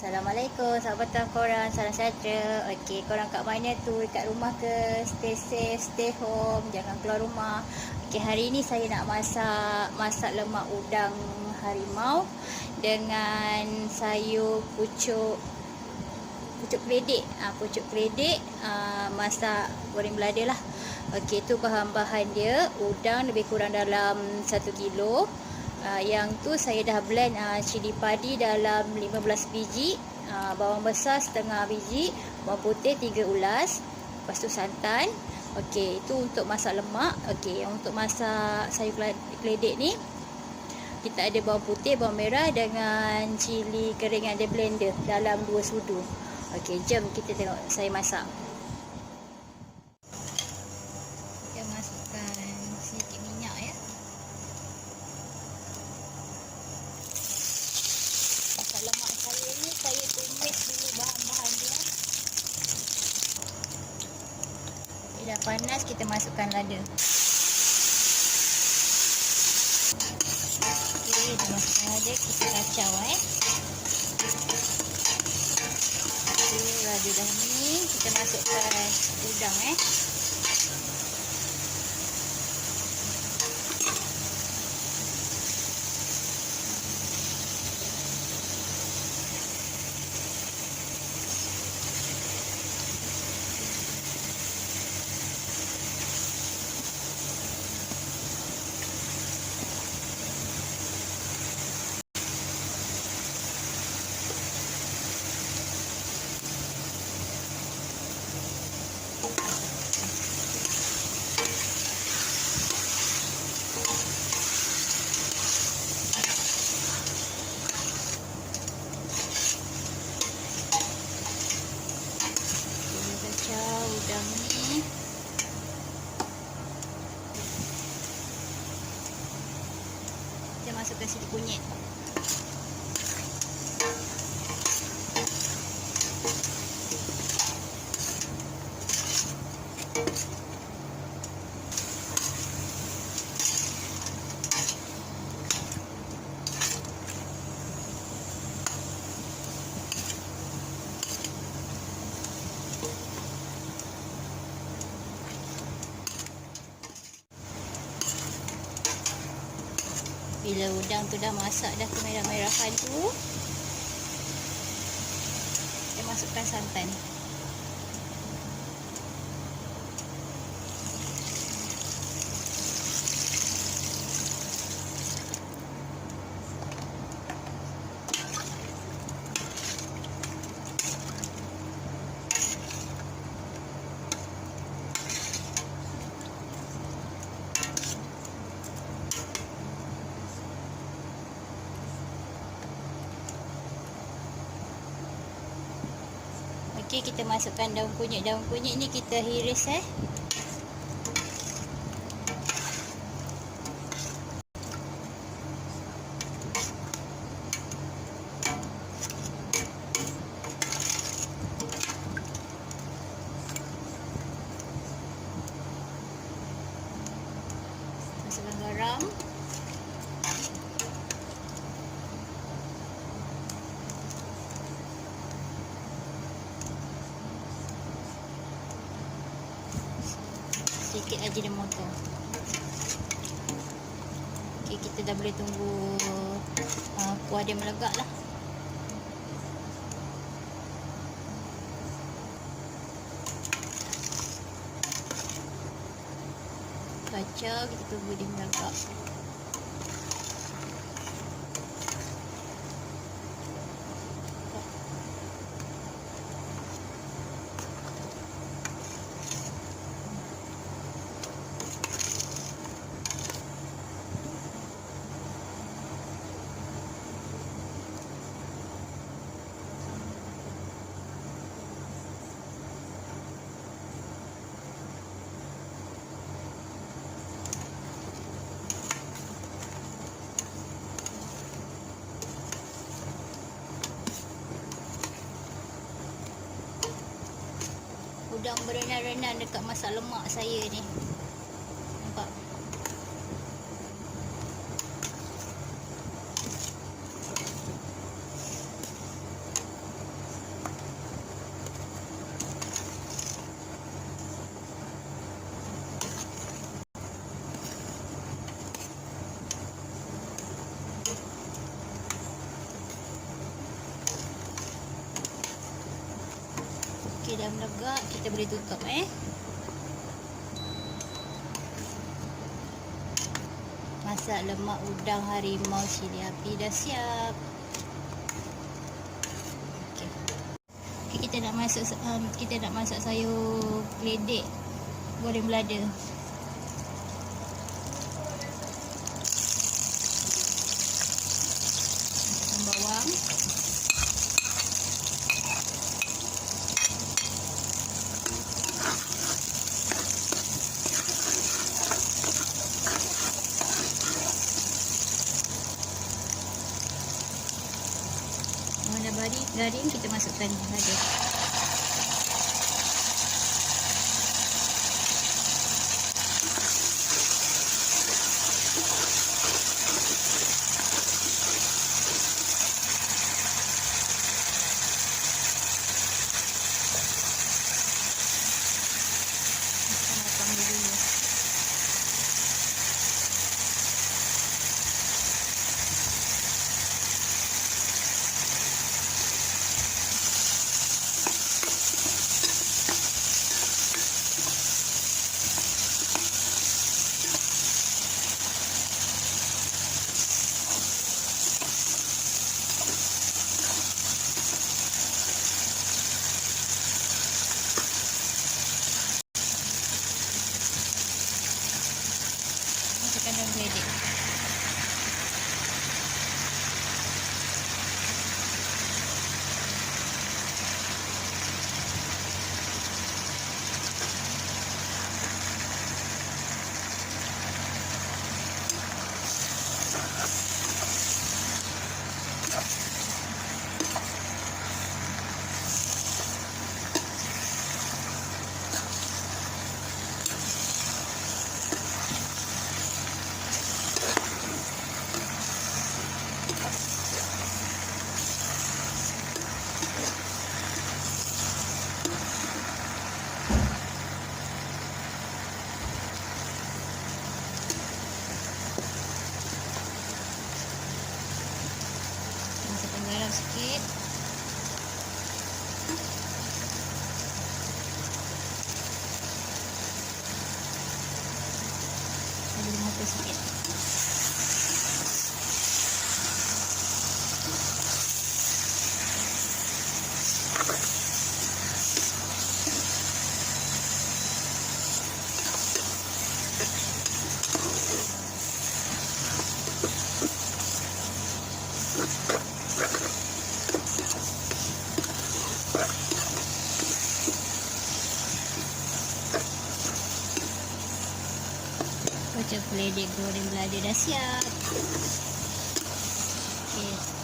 Assalamualaikum, sahabat korang, salam sejahtera. Okey, korang kat mana tu? Kat rumah ke? Stay safe, stay home, jangan keluar rumah. Okey, hari ni saya nak masak lemak udang harimau dengan sayur pucuk keledek. Pucuk keledek, masak goreng belada lah. Okey, tu bahan-bahan dia. Udang lebih kurang dalam 1 kilo. Yang tu saya dah blend cili padi dalam 15 biji, bawang besar setengah biji, bawang putih 3 ulas, lepas tu santan. Okey, itu untuk masak lemak. Okey, untuk masak sayur keledek ni kita ada bawang putih, bawang merah dengan cili kering yang ada blender dalam 2 sudu. Okey, jom kita tengok saya masak. Kita masukkan sedikit minyak ya. Lemak saya ni saya tumis dulu bahan-bahan dia. Dah panas, kita masukkan lada. Okey, dah masukkan lada, kita kacau Okey, lada dah ni, kita masukkan udang udang ni. Kita masukkan sedikit kunyit. Bila udang tu dah masak, dah kemerah-merahan tu, kita masukkan santan. Okey, kita masukkan daun kunyit. Daun kunyit ni kita hiris Masukkan garam. Sedikit ajinomoto. Okey, kita dah boleh tunggu kuah dia melegak lah. Kacau, kita tunggu dia melegak. Udang berenang-renang dekat masak lemak saya ni. Nampak? Okey, dah melegak, kita boleh tutup Masak lemak udang harimau cili api dah siap. Okey. Okay, kita nak masak sayur keledek goreng belada. Masukkan bawang. Dah garing, kita masukkan lada. Matang dulu. Masukkan daun keledek. Masukkan garam sikit. Beri mata sikit. Macam keledek goreng belada dah siap. Okey.